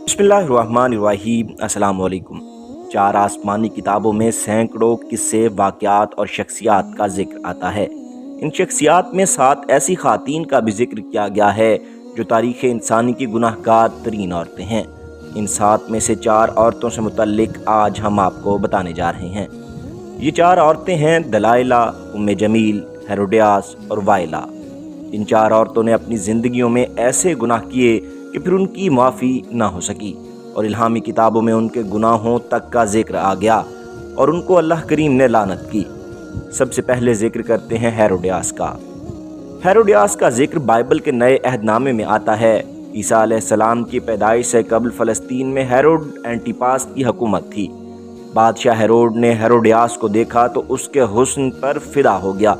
बिस्मिल्लाहिर्रहमानिर्रहीम। अस्सलाम वालेकुम। चार आसमानी किताबों में सैकड़ों किस्से, वाक़यात और शख्सियात का जिक्र आता है। इन शख्सियात में 7 ऐसी ख़वातीन का भी जिक्र किया गया है जो तारीख़ इंसानी की गुनाहगार तरीन औरतें हैं। इन 7 में से 4 औरतों से मुतल्लिक़ आज हम आपको बताने जा रहे हैं। ये 4 औरतें हैं दलाइला, उम्मे जमील, हेरोडियास और वाइला। इन 4 औरतों ने अपनी ज़िंदगियों में ऐसे गुनाह किए कि फिर उनकी माफ़ी ना हो सकी और इल्हामी किताबों में उनके गुनाहों तक का जिक्र आ गया और उनको अल्लाह करीम ने लानत की। सबसे पहले जिक्र करते हैं हेरोडियास का। हेरोडियास का जिक्र बाइबल के नए अहदनामे में आता है। ईसा अलैहिस्सलाम की पैदाइश से कबल फ़लस्तीन में हेरोड एंटिपास की हुकूमत थी। बादशाह हेरोड ने हेरोडियास को देखा तो उसके हुस्न पर फिदा हो गया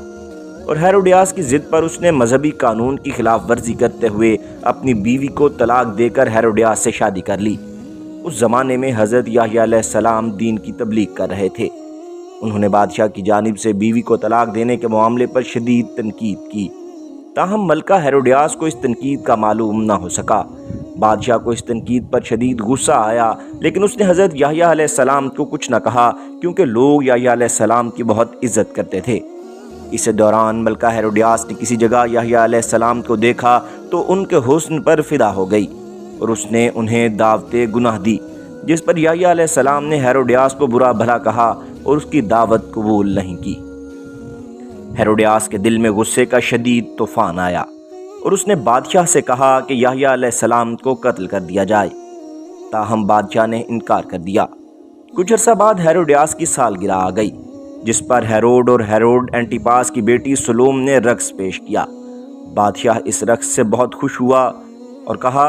और हेरोडियास की ज़िद पर उसने मजहबी कानून की खिलाफ वर्जी करते हुए अपनी बीवी को तलाक देकर हेरोडियास से शादी कर ली। उस ज़माने में हज़रत याह्या अलैहिस्सलाम दीन की तबलीग कर रहे थे। उन्होंने बादशाह की जानिब से बीवी को तलाक देने के मामले पर शदीद तनकीद की। ताहम मलका हेरोडियास को इस तनकीद का मालूम ना हो सका। बादशाह को इस तनकीद पर शदीद गुस्सा आया, लेकिन उसने हज़रत याह्या अलैहिस्सलाम को कुछ न कहा क्योंकि लोग याह्या अलैहिस्सलाम की बहुत इज्जत करते थे। इस दौरान मलका हेरोडियास ने किसी जगह याह्या अलैहिस्सलाम को देखा तो उनके हुस्न पर फिदा हो गई और उसने उन्हें दावते गुनाह दी, जिस पर याह्या अलैहिस्सलाम ने हेरोडियास को बुरा भला कहा और उसकी दावत कबूल नहीं की। हेरोडियास के दिल में गुस्से का शदीद तूफान आया और उसने बादशाह से कहा कि याह्या अलैहिस्सलाम को कत्ल कर दिया जाए। ताहम बादशाह ने इनकार कर दिया। कुछ अर्सा बाद हेरोडियास की सालगिरह आ गई, जिस पर हेरोड और हेरोड एंटिपास की बेटी सलोम ने रक्स पेश किया। बादशाह इस रक्स से बहुत खुश हुआ और कहा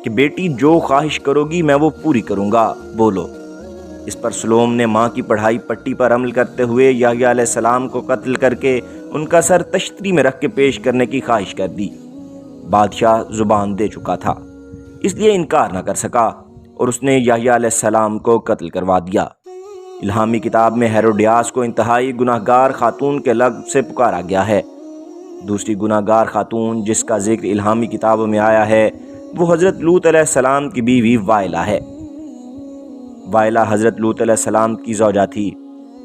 कि बेटी जो ख्वाहिश करोगी मैं वो पूरी करूँगा, बोलो। इस पर सलोम ने माँ की पढ़ाई पट्टी पर अमल करते हुए याह्या अलैहिस्सलाम को कत्ल करके उनका सर तश्तरी में रख के पेश करने की ख्वाहिश कर दी। बादशाह ज़ुबान दे चुका था, इसलिए इनकार न कर सका और उसने याह्या अलैहिस्सलाम को कत्ल करवा दिया। इल्हामी किताब में हेरोडियास को इंतहाई गुनाहगार खातून के लक़्ब से पुकारा गया है। दूसरी गुनाहगार खातून जिसका जिक्र इल्हामी किताबों में आया है वो हज़रत लूत अलैहिस्सलाम की बीवी वाइला है। वाइला हज़रत लूत अलैहिस्सलाम की ज़ौजा थी।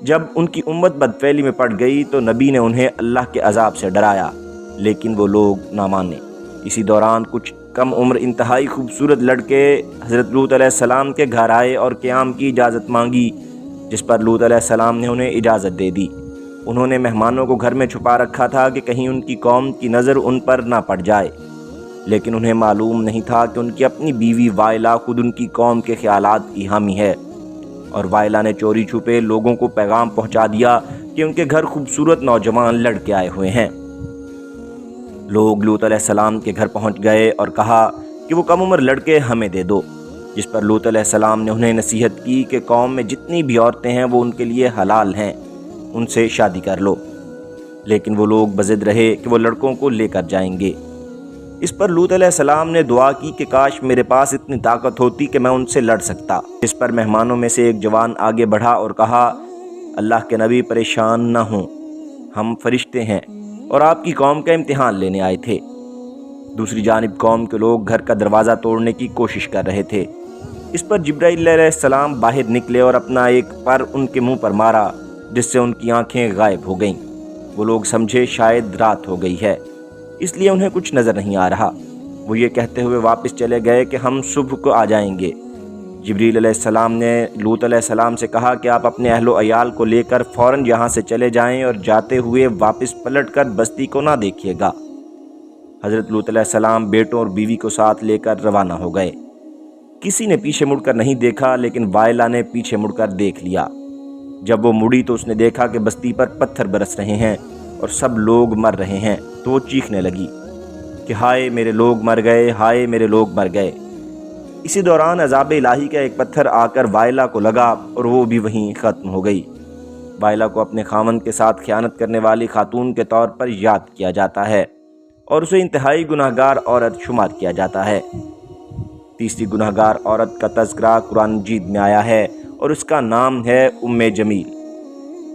जब उनकी उम्मत बदफेली में पड़ गई तो नबी ने उन्हें अल्लाह के अज़ाब से डराया, लेकिन वो लोग ना माने। इसी दौरान कुछ कम उम्र इंतहाई खूबसूरत लड़के हज़रत लूत अलैहिस्सलाम के घर आए और क़याम की इजाज़त मांगी, जिस पर लूत अलैहिस्सलाम ने उन्हें इजाज़त दे दी। उन्होंने मेहमानों को घर में छुपा रखा था कि कहीं उनकी कौम की नज़र उन पर ना पड़ जाए, लेकिन उन्हें मालूम नहीं था कि उनकी अपनी बीवी वाइला खुद उनकी कौम के ख्यालात की हामी है। और वाइला ने चोरी छुपे लोगों को पैगाम पहुंचा दिया कि उनके घर खूबसूरत नौजवान लड़के आए हुए हैं। लोग लूत अलैहिस्सलाम के घर पहुंच गए और कहा कि वो कम उम्र लड़के हमें दे दो, जिस पर लूत अलैहिस्सलाम ने उन्हें नसीहत की कि कौम में जितनी भी औरतें हैं वो उनके लिए हलाल हैं, उनसे शादी कर लो। लेकिन वो लोग बज़िद रहे कि वो लड़कों को लेकर जाएंगे। इस पर लूत अलैहिस्सलाम ने दुआ की कि काश मेरे पास इतनी ताकत होती कि मैं उनसे लड़ सकता। इस पर मेहमानों में से एक जवान आगे बढ़ा और कहा, अल्लाह के नबी परेशान ना हों, हम फरिश्ते हैं और आपकी कौम का इम्तिहान लेने आए थे। दूसरी जानिब कौम के लोग घर का दरवाज़ा तोड़ने की कोशिश कर रहे थे। इस पर जिब्राईल अलैहिस्सलाम बाहर निकले और अपना एक पर उनके मुंह पर मारा, जिससे उनकी आंखें गायब हो गईं। वो लोग समझे शायद रात हो गई है, इसलिए उन्हें कुछ नज़र नहीं आ रहा। वो ये कहते हुए वापस चले गए कि हम सुबह को आ जाएंगे। जिब्रील अलैहिस्सलाम ने लूत अलैहिस्सलाम से कहा कि आप अपने अहलो अयाल को लेकर फ़ौरन यहाँ से चले जाएं और जाते हुए वापस पलटकर बस्ती को ना देखिएगा। हज़रत लूत अलैहिस्सलाम बेटों और बीवी को साथ लेकर रवाना हो गए। किसी ने पीछे मुड़कर नहीं देखा, लेकिन वाइला ने पीछे मुड़कर देख लिया। जब वो मुड़ी तो उसने देखा कि बस्ती पर पत्थर बरस रहे हैं और सब लोग मर रहे हैं, तो वो चीखने लगी कि हाय मेरे लोग मर गए, हाय मेरे लोग मर गए। इसी दौरान अज़ाब इलाही का एक पत्थर आकर वाइला को लगा और वो भी वहीं ख़त्म हो गई। वाइला को अपने खामन के साथ ख़यानत करने वाली खातून के तौर पर याद किया जाता है और उसे इंतहाई गुनाहगार औरत शुमार किया जाता है। तीसरी गुनाहगार औरत का तज़किरा कुरान मजीद में आया है और उसका नाम है उम्मे जमील।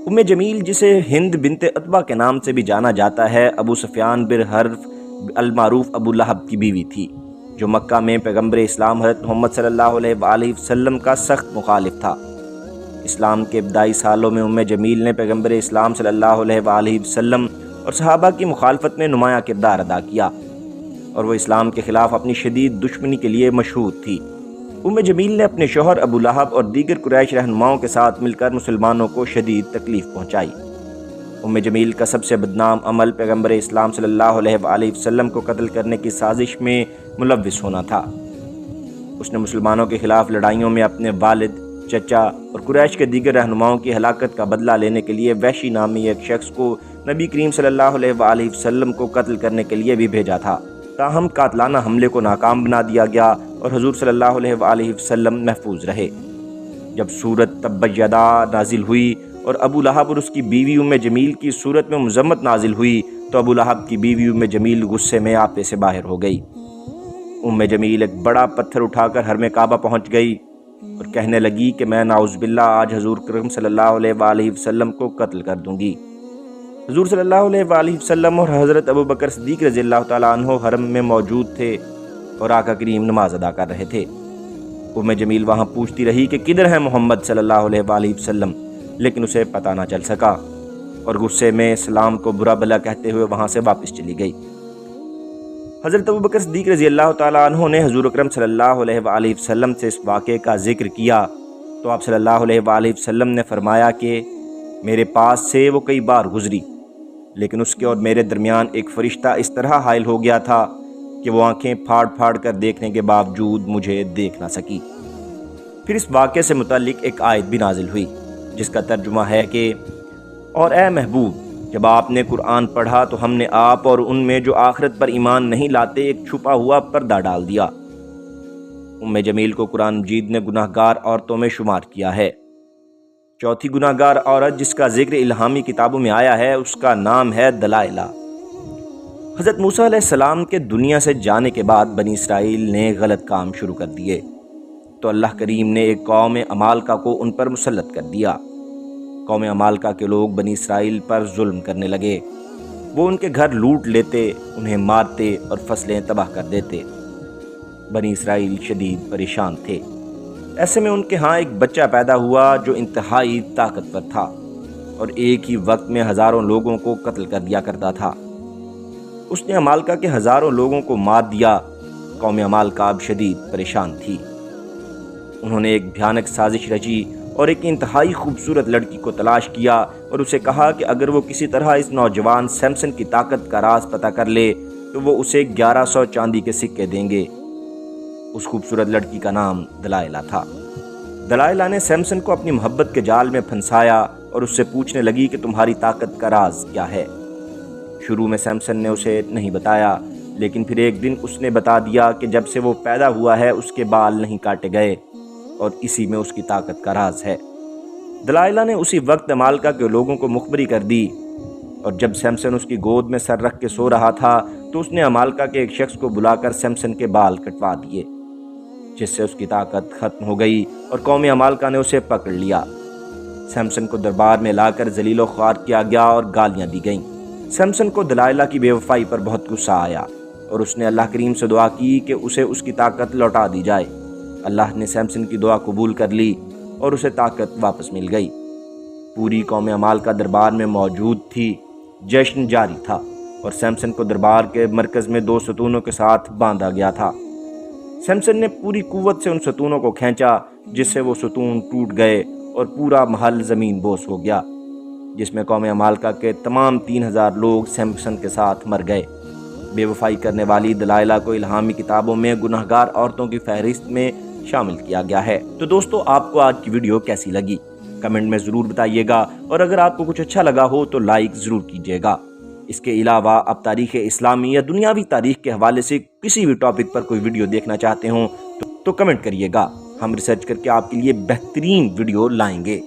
उम्मे जमील, जिसे हिंद बिनते अतबा के नाम से भी जाना जाता है, अबू सुफियान बिन हर्ब अल मारूफ अबू लहब की बीवी थी, جو مکہ میں پیغمبر اسلام حضرت محمد صلی اللہ علیہ وآلہ وسلم کا سخت مخالف تھا۔ اسلام کے ابتدائی سالوں میں ام جمیل نے پیغمبر اسلام صلی اللہ علیہ وآلہ وسلم اور صحابہ کی مخالفت میں نمایاں کردار ادا کیا، اور وہ اسلام کے خلاف اپنی شدید دشمنی کے لیے مشہور تھی۔ ام جمیل نے اپنے شوہر ابو لہب اور دیگر قریش رہنماؤں کے ساتھ مل کر مسلمانوں کو شدید تکلیف پہنچائی۔ ام جمیل کا سب سے بدنام عمل پیغمبر اسلام صلی اللہ علیہ وآلہ وسلم کو قتل کرنے کی سازش میں ملوث ہونا تھا۔ اس نے مسلمانوں کے خلاف لڑائیوں میں اپنے والد، چچا اور قریش کے دیگر رہنماؤں کی ہلاکت کا بدلہ لینے کے لیے وحشی نامی ایک شخص کو نبی کریم صلی اللہ علیہ وآلہ وسلم کو قتل کرنے کے لیے بھی بھیجا تھا، تاہم قاتلانہ حملے کو ناکام بنا دیا گیا اور حضور صلی اللہ علیہ وآلہ وسلم محفوظ رہے۔ جب سورت تبت یدا نازل ہوئی اور ابو لہب اور اس کی بیوی ام جمیل کی صورت میں مذمت نازل ہوئی تو ابو لہب کی بیوی ام جمیل غصے میں آپے سے باہر ہو گئی۔ ام جمیل ایک بڑا پتھر اٹھا کر حرم کعبہ پہنچ گئی اور کہنے لگی کہ میں نعوذ باللہ آج حضور کریم صلی اللہ علیہ وآلہ وسلم کو قتل کر دوں گی۔ حضور صلی اللہ علیہ وآلہ وسلم اور حضرت ابو بکر صدیق رضی اللہ تعالیٰ عنہ حرم میں موجود تھے اور آقا کریم نماز ادا کر رہے تھے۔ ام جمیل وہاں پوچھتی رہی کہ کدھر ہے محمد صلی اللہ علیہ وآلہ وسلم، لیکن اسے پتہ نہ چل سکا اور غصے میں سلام کو برا بھلا کہتے ہوئے وہاں سے واپس چلی گئی۔ حضرت ابو بکر صدیق رضی اللہ تعالیٰ عنہ نے حضور اکرم صلی اللہ علیہ وآلہ وسلم سے اس واقعے کا ذکر کیا تو آپ صلی اللہ علیہ وآلہ وسلم نے فرمایا کہ میرے پاس سے وہ کئی بار گزری، لیکن اس کے اور میرے درمیان ایک فرشتہ اس طرح حائل ہو گیا تھا کہ وہ آنکھیں پھاڑ پھاڑ کر دیکھنے کے باوجود مجھے دیکھ نہ سکی۔ پھر اس واقعے سے متعلق ایک آیت بھی نازل ہوئی جس کا ترجمہ ہے کہ اور اے محبوب، جب آپ نے قرآن پڑھا تو ہم نے آپ اور ان میں جو آخرت پر ایمان نہیں لاتے ایک چھپا ہوا پردہ ڈال دیا۔ ام جمیل کو قرآن مجید نے گناہ گار عورتوں میں شمار کیا ہے۔ چوتھی گناہ گار عورت جس کا ذکر الہامی کتابوں میں آیا ہے اس کا نام ہے دلائلہ۔ حضرت موسیٰ علیہ السلام کے دنیا سے جانے کے بعد بنی اسرائیل نے غلط کام شروع کر دیے تو اللہ کریم نے ایک قوم عمالقہ کو ان پر مسلط کر دیا۔ قوم عمالقہ کے لوگ بنی اسرائیل پر ظلم کرنے لگے، وہ ان کے گھر لوٹ لیتے، انہیں مارتے اور فصلیں تباہ کر دیتے۔ بنی اسرائیل شدید پریشان تھے۔ ایسے میں ان کے ہاں ایک بچہ پیدا ہوا جو انتہائی طاقتور تھا اور ایک ہی وقت میں ہزاروں لوگوں کو قتل کر دیا کرتا تھا۔ اس نے عمالقہ کے ہزاروں لوگوں کو مار دیا۔ قوم عمالقہ اب شدید پریشان تھی۔ انہوں نے ایک بھیانک سازش رچی اور ایک انتہائی خوبصورت لڑکی کو تلاش کیا اور اسے کہا کہ اگر وہ کسی طرح اس نوجوان سیمسن کی طاقت کا راز پتہ کر لے تو وہ اسے 1100 چاندی کے سکے دیں گے۔ اس خوبصورت لڑکی کا نام دلائلہ تھا۔ دلائلہ نے سیمسن کو اپنی محبت کے جال میں پھنسایا اور اس سے پوچھنے لگی کہ تمہاری طاقت کا راز کیا ہے۔ شروع میں سیمسن نے اسے نہیں بتایا، لیکن پھر ایک دن اس نے بتا دیا کہ جب سے وہ پیدا ہوا ہے اس کے بال نہیں کاٹے گئے اور اسی میں اس کی طاقت کا راز ہے۔ دلائلہ نے اسی وقت عمالقہ کے لوگوں کو مخبری کر دی، اور جب سیمسن اس کی گود میں سر رکھ کے سو رہا تھا تو اس نے عمالقہ کے ایک شخص کو بلا کر سیمسن کے بال کٹوا دیے، جس سے اس کی طاقت ختم ہو گئی اور قوم عمالقہ نے اسے پکڑ لیا۔ سیمسن کو دربار میں لا کر ذلیل و خوار کیا گیا اور گالیاں دی گئیں۔ سیمسن کو دلائلہ کی بے وفائی پر بہت غصہ آیا اور اس نے اللہ کریم سے دعا کی کہ اسے اس کی طاقت لوٹا دی جائے۔ اللہ نے سیمسن کی دعا قبول کر لی اور اسے طاقت واپس مل گئی۔ پوری قوم عمالقہ دربار میں موجود تھی، جشن جاری تھا اور سیمسن کو دربار کے مرکز میں 2 ستونوں کے ساتھ باندھا گیا تھا۔ سیمسن نے پوری قوت سے ان ستونوں کو کھینچا جس سے وہ ستون ٹوٹ گئے اور پورا محل زمین بوس ہو گیا، جس میں قوم عمالقہ کے تمام 3000 لوگ سیمسن کے ساتھ مر گئے۔ بے وفائی کرنے والی دلائلہ کو الہامی کتابوں میں گناہ گار عورتوں کی فہرست میں شامل کیا گیا ہے۔ تو دوستو، آپ کو آج کی ویڈیو کیسی لگی کمنٹ میں ضرور بتائیے گا، اور اگر آپ کو کچھ اچھا لگا ہو تو لائک ضرور کیجیے گا۔ اس کے علاوہ آپ تاریخ اسلامی یا دنیاوی تاریخ کے حوالے سے کسی بھی ٹاپک پر کوئی ویڈیو دیکھنا چاہتے ہوں تو کمنٹ کریے گا، ہم ریسرچ کر کے آپ کے لیے بہترین ویڈیو لائیں گے۔